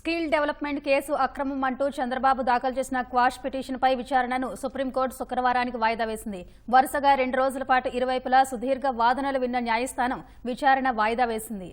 Skill development case అక్రమం అంటూ చంద్రబాబు దాఖలు చేసిన క్వాష్ పిటిషన్పై విచారణను సుప్రీంకోర్టు శుక్రవారానికి వాయిదా వేసింది. వరుసగా 2 రోజుల పాటు ఇరువైపులా సుదీర్ఘ వాదనలు విన్న న్యాయస్థానం విచారణ వాయిదా వేసింది.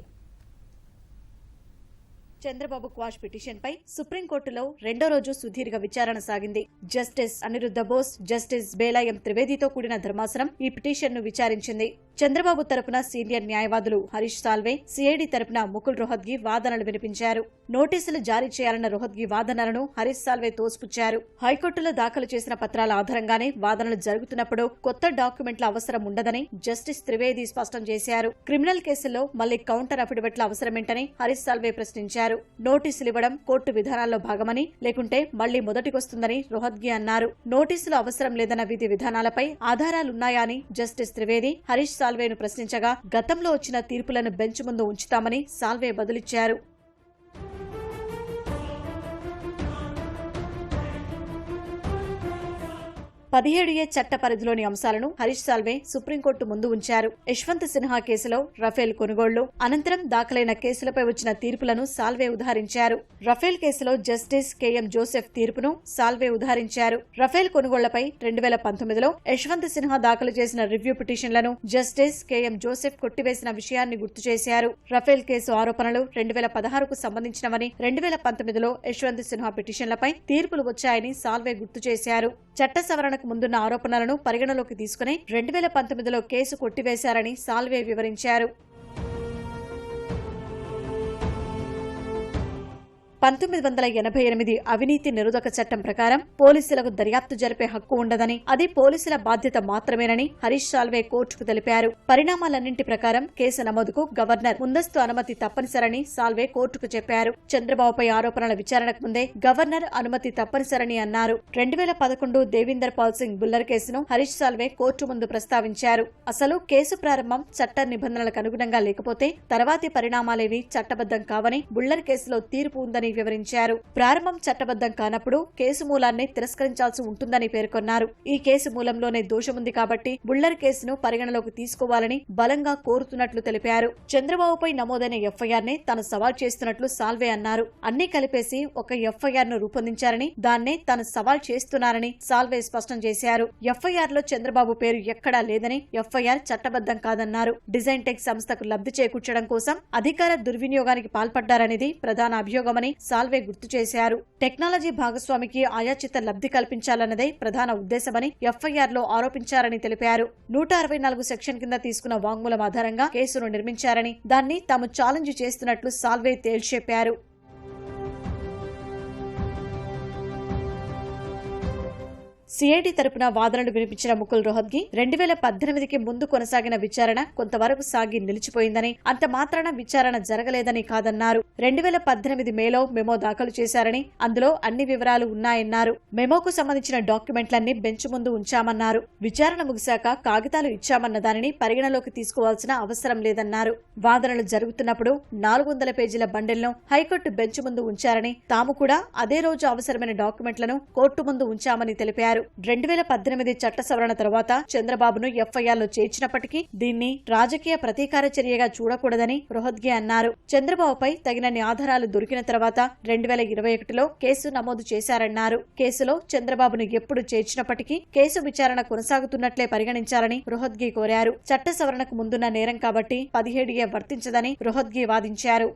చంద్రబాబు క్వాష్ పిటిషన్ పై సుప్రీంకోర్టులో రెండో రోజు సుదీర్ఘ విచారణ సాగింది. జస్టిస్ అనిరుద్ధ బోస్, జస్టిస్ బేలాయం త్రివేదితో కూడిన ధర్మాసనం ఈ పిటిషన్ ను విచారించింది. చంద్రబాబు తరపున సీనియర్ న్యాయవాదులు హరీష్ సాల్వే, సిఐడి తరపున ముకుల్ రోహత్గి వాదనలు వినిపించారు. నోటీసులు జారీ చేయాలన్న రోహత్గి వాదనలను హరీష్ సాల్వే తోసిపుచ్చారు. హైకోర్టులో దాఖలు చేసిన పత్రాల ఆధారంగానే వాదనలు జరుగుతున్నప్పుడు కొత్త డాక్యుమెంట్ల అవసరం ఉండదని జస్టిస్ త్రివేది స్పష్టం చేశారు. క్రిమినల్ కేసుల్లో మళ్లీ కౌంటర్ అఫిడవిట్ల అవసరమేంటని హరీష్ సాల్వే ప్రశ్నించారు. నోటీసులు ఇవ్వడం కోర్టు విధానాల్లో భాగమని, లేకుంటే మళ్లీ మొదటికొస్తుందని రోహత్గి అన్నారు. నోటీసులు అవసరం లేదన్న విధి విధానాలపై ఆధారాలున్నాయా అని జస్టిస్ త్రివేది హరీష్ సాల్వేను ప్రశ్నించగా, గతంలో వచ్చిన తీర్పులను బెంచ్ ముందు ఉంచుతామని సాల్వే బదులిచ్చారు. 17A చట్ట పరిధిలోని అంశాలను హరీష్ సాల్వే సుప్రీంకోర్టు ముందు ఉంచారు. యశ్వంత్ సిన్హా కేసులో రఫేల్ కొనుగోళ్లు, అనంతరం దాఖలైన కేసులపై వచ్చిన తీర్పులను సాల్వే ఉదహరించారు. రఫేల్ కేసులో జస్టిస్ కెఎం జోసెఫ్ తీర్పును సాల్వే ఉదహరించారు. రఫేల్ కొనుగోళ్లపై 2019లో యశ్వంత్ సిన్హా దాఖలు చేసిన రివ్యూ పిటిషన్లను జస్టిస్ కెఎం జోసెఫ్ కొట్టివేసిన విషయాన్ని గుర్తు చేశారు. రఫేల్ కేసు ఆరోపణలు 2016కు సంబంధించినవని, 2019లో యశ్వంత్ సిన్హా పిటిషన్లపై తీర్పులు వచ్చాయని సాల్వే గుర్తు చేశారు. చట్ట సవరణకు ముందున్న ఆరోపణలను పరిగణలోకి తీసుకుని 2019లో కేసు కొట్టివేశారని సాల్వే వివరించారు. 1988 అవినీతి నిరోధక చట్టం ప్రకారం పోలీసులకు దర్యాప్తు జరిపే హక్కు ఉండదని, అది పోలీసుల బాధ్యత మాత్రమేనని హరీష్ సాల్వే కోర్టుకు తెలిపారు. పరిణామాలన్నింటి ప్రకారం కేసు నమోదుకు గవర్నర్ ముందస్తు అనుమతి తప్పనిసరని సాల్వే కోర్టుకు చెప్పారు. చంద్రబాబుపై ఆరోపణల విచారణకు ముందే గవర్నర్ అనుమతి తప్పనిసరని అన్నారు. 2011 దేవీందర్ పాల్ సింగ్ బుల్లర్ కేసును హరీష్ సాల్వే కోర్టు ముందు ప్రస్తావించారు. అసలు కేసు ప్రారంభం చట్ట నిబంధనలకు అనుగుణంగా లేకపోతే తర్వాతి పరిణామాలేవి చట్టబద్దం కావని, బుల్లర్ కేసులో తీర్పు ఉందని వివరించారు. ప్రారంభం చట్టబద్దం కానప్పుడు కేసు మూలాన్ని తిరస్కరించాల్సి ఉంటుందని పేర్కొన్నారు. ఈ కేసు మూలంలోనే దోషముంది కాబట్టి బుల్లర్ కేసును పరిగణలోకి తీసుకోవాలని బలంగా కోరుతున్నట్లు తెలిపారు. చంద్రబాబుపై నమోదైన ఎఫ్ఐఆర్ నే తాను సవాల్ చేస్తున్నట్లు సాల్వే అన్నారు. అన్ని కలిపేసి ఒక ఎఫ్ఐఆర్ ను రూపొందించారని, దాన్నే తాను సవాల్ చేస్తున్నారని సాల్వే స్పష్టం చేశారు. ఎఫ్ఐఆర్ లో చంద్రబాబు పేరు ఎక్కడా లేదని, ఎఫ్ఐఆర్ చట్టబద్దం కాదన్నారు. డిజైన్ టెక్ సంస్థకు లబ్ధి చేకూర్చడం కోసం అధికార దుర్వినియోగానికి పాల్పడ్డారనేది ప్రధాన అభియోగమని సాల్వే గుర్తు చేశారు. టెక్నాలజీ భాగస్వామికి ఆయాచిత లబ్ధి కల్పించాలన్నదే ప్రధాన ఉద్దేశమని ఎఫ్ఐఆర్ లో ఆరోపించారని తెలిపారు. 164 సెక్షన్ కింద తీసుకున్న వాంగ్మూలం ఆధారంగా కేసును నిర్మించారని, దాన్ని తాము ఛాలెంజ్ చేస్తున్నట్లు సాల్వే తేల్చెప్పారు. సిఐడి తరపున వాదనలు వినిపించిన ముకుల్ రోహత్గి 2018కి ముందు కొనసాగిన విచారణ కొంతవరకు సాగి నిలిచిపోయిందని, అంత మాత్రాన విచారణ జరగలేదని కాదన్నారు. 2018 మేలో మెమో దాఖలు చేశారని, అందులో అన్ని వివరాలు ఉన్నాయన్నారు. మెమోకు సంబంధించిన డాక్యుమెంట్లన్నీ బెంచ్ ముందు ఉంచామన్నారు. విచారణ ముగిశాక కాగితాలు ఇచ్చామన్న దానిని పరిగణలోకి తీసుకోవాల్సిన అవసరం లేదన్నారు. వాదనలు జరుగుతున్నప్పుడు 400 పేజీల బండెల్ను హైకోర్టు బెంచ్ ముందు ఉంచారని, తాము కూడా అదే రోజు అవసరమైన డాక్యుమెంట్లను కోర్టు ముందు ఉంచామని తెలిపారు. 2018 చట్ట సవరణ తర్వాత చంద్రబాబును ఎఫ్ఐఆర్లో చేర్చినప్పటికీ దీన్ని రాజకీయ ప్రతీకార చర్యగా చూడకూడదని రోహత్గి అన్నారు. చంద్రబాబుపై తగినన్ని ఆధారాలు దొరికిన తర్వాత 2021లో కేసు నమోదు చేశారన్నారు. కేసులో చంద్రబాబును ఎప్పుడు చేర్చినప్పటికీ కేసు విచారణ కొనసాగుతున్నట్లే పరిగణించాలని రోహత్గి కోరారు. చట్ట సవరణకు ముందున్న నేరం కాబట్టి 17A వర్తించదని రోహత్గి వాదించారు.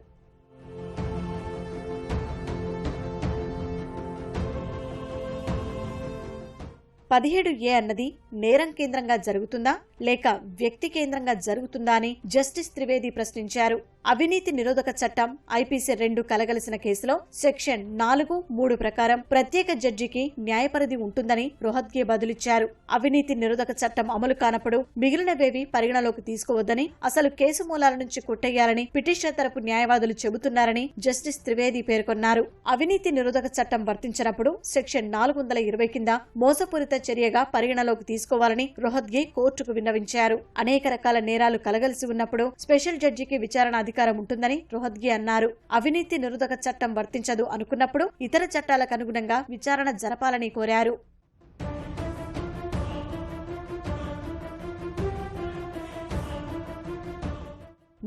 17A అన్నది నేరం కేంద్రంగా జరుగుతుందా లేక వ్యక్తి కేంద్రంగా జరుగుతుందా అని జస్టిస్ త్రివేది ప్రశ్నించారు. అవినీతి నిరోధక చట్టం ఐపీసీ 2 కలగలిసిన కేసులో సెక్షన్ 4(3) ప్రకారం ప్రత్యేక జడ్జికి న్యాయపరిధి ఉంటుందని రోహత్గి బదులిచ్చారు. అవినీతి నిరోధక చట్టం అమలు కానప్పుడు మిగిలినవేవి పరిగణలోకి తీసుకోవద్దని, అసలు కేసు మూలాల నుంచి కొట్టేయాలని పిటిషనర్ తరపు న్యాయవాదులు చెబుతున్నారని జస్టిస్ త్రివేది పేర్కొన్నారు. అవినీతి నిరోధక చట్టం వర్తించినప్పుడు సెక్షన్ 420 కింద మోసపూరిత చర్యగా పరిగణలోకి తీసుకోవాలని రోహత్గి కోర్టుకు విన్నవించారు. అనేక రకాల నేరాలు కలగలిసి ఉన్నప్పుడు స్పెషల్ జడ్జికి విచారణ అధికారం ఉంటుందని రోహత్గి అన్నారు. అవినీతి నిరోధక చట్టం వర్తించదు అనుకున్నప్పుడు ఇతర చట్టాలకు అనుగుణంగా విచారణ జరపాలని కోరారు.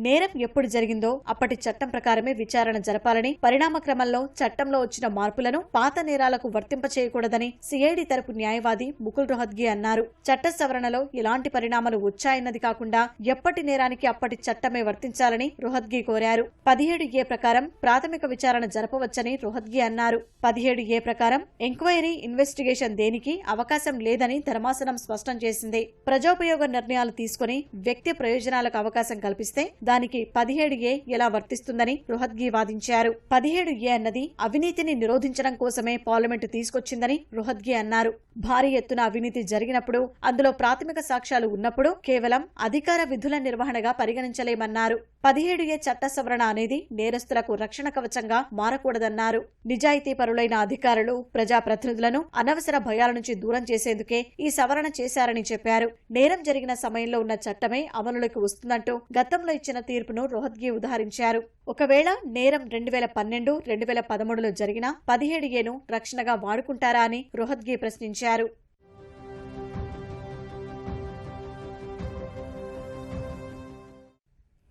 నేరం ఎప్పుడు జరిగిందో అప్పటి చట్టం ప్రకారమే విచారణ జరపాలని, పరిణామ క్రమంలో చట్టంలో వచ్చిన మార్పులను పాత నేరాలకు వర్తింపచేయకూడదని సిఐడి తరపు న్యాయవాది ముకుల్ రోహత్గి అన్నారు. చట్ట సవరణలో ఎలాంటి పరిణామాలు వచ్చాయన్నది కాకుండా ఎప్పటి నేరానికి అప్పటి చట్టమే వర్తించాలని రోహత్గి కోరారు. 17A ప్రకారం ప్రాథమిక విచారణ జరపవచ్చని రోహత్గి అన్నారు. 17A ప్రకారం ఎంక్వైరీ, ఇన్వెస్టిగేషన్ దేనికి అవకాశం లేదని ధర్మాసనం స్పష్టం చేసింది. ప్రజోపయోగ నిర్ణయాలు తీసుకుని వ్యక్తి ప్రయోజనాలకు అవకాశం కల్పిస్తే దానికి 17A ఎలా వర్తిస్తుందని రోహత్గి వాదించారు. 17A అన్నది అవినీతిని నిరోధించడం కోసమే పార్లమెంటు తీసుకొచ్చిందని రోహత్గి అన్నారు. భారీ ఎత్తున అవినీతి జరిగినప్పుడు, అందులో ప్రాథమిక సాక్ష్యాలు ఉన్నప్పుడు కేవలం అధికార విధుల నిర్వహణగా పరిగణించలేమన్నారు. 17A చట్ట సవరణ అనేది నేరస్తులకు రక్షణ కవచంగా మారకూడదన్నారు. నిజాయితీ పరులైన అధికారులు, ప్రజాప్రతినిధులను అనవసర భయాల నుంచి దూరం చేసేందుకే ఈ సవరణ చేశారని చెప్పారు. నేరం జరిగిన సమయంలో ఉన్న చట్టమే అమలులోకి వస్తుందంటూ గతంలో ఇచ్చిన తీర్పును రోహత్గి ఉదాహరించారు. ఒకవేళ నేరం 2012, 2013లో జరిగినా 17Aను రక్షణగా వాడుకుంటారా అని రోహత్గి ప్రశ్నించారు.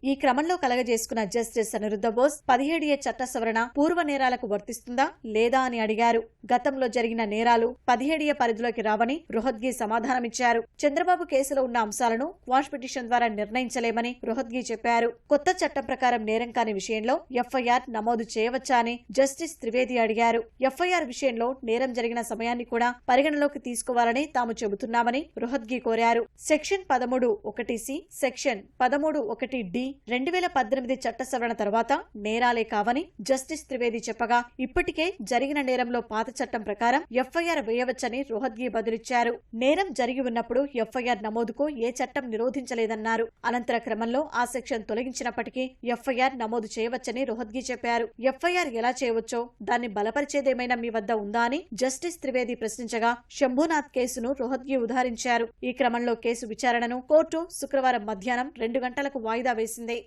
ఈ క్రమంలో కలగజేసుకున్న జస్టిస్ అనిరుద్ధ బోస్ 17A చట్ట సవరణ పూర్వ నేరాలకు వర్తిస్తుందా లేదా అని అడిగారు. గతంలో జరిగిన నేరాలు 17A పరిధిలోకి రావని రోహత్గి సమాధానమిచ్చారు. చంద్రబాబు కేసులో ఉన్న అంశాలను క్వాష్ పిటిషన్ ద్వారా నిర్ణయించలేమని రోహత్గి చెప్పారు. కొత్త చట్టం ప్రకారం నేరం కాని విషయంలో FIR నమోదు చేయవచ్చా అని జస్టిస్ త్రివేది అడిగారు. FIR విషయంలో నేరం జరిగిన సమయాన్ని కూడా పరిగణలోకి తీసుకోవాలని తాము చెబుతున్నామని రోహత్గి కోరారు. సెక్షన్ 13(1)C, సెక్షన్ 13(1)D 2018 చట్ట సవరణ తర్వాత నేరాలే కావని జస్టిస్ త్రివేది చెప్పగా, ఇప్పటికే జరిగిన నేరంలో పాత చట్టం ప్రకారం FIR వేయవచ్చని రోహత్గి బదులిచ్చారు. నేరం జరిగి ఉన్నప్పుడు FIR నమోదుకు ఏ చట్టం నిరోధించలేదన్నారు. అనంతర క్రమంలో ఆ సెక్షన్ తొలగించినప్పటికీ FIR నమోదు చేయవచ్చని రోహత్గి చెప్పారు. FIR ఎలా చేయవచ్చో దాన్ని బలపరిచేదేమైనా మీ వద్ద ఉందా అని జస్టిస్ త్రివేది ప్రశ్నించగా, శంభునాథ్ కేసును రోహత్గి ఉదాహరించారు. ఈ క్రమంలో కేసు విచారణను కోర్టు శుక్రవారం మధ్యాహ్నం 2 గంటలకు వాయిదా వేసింది.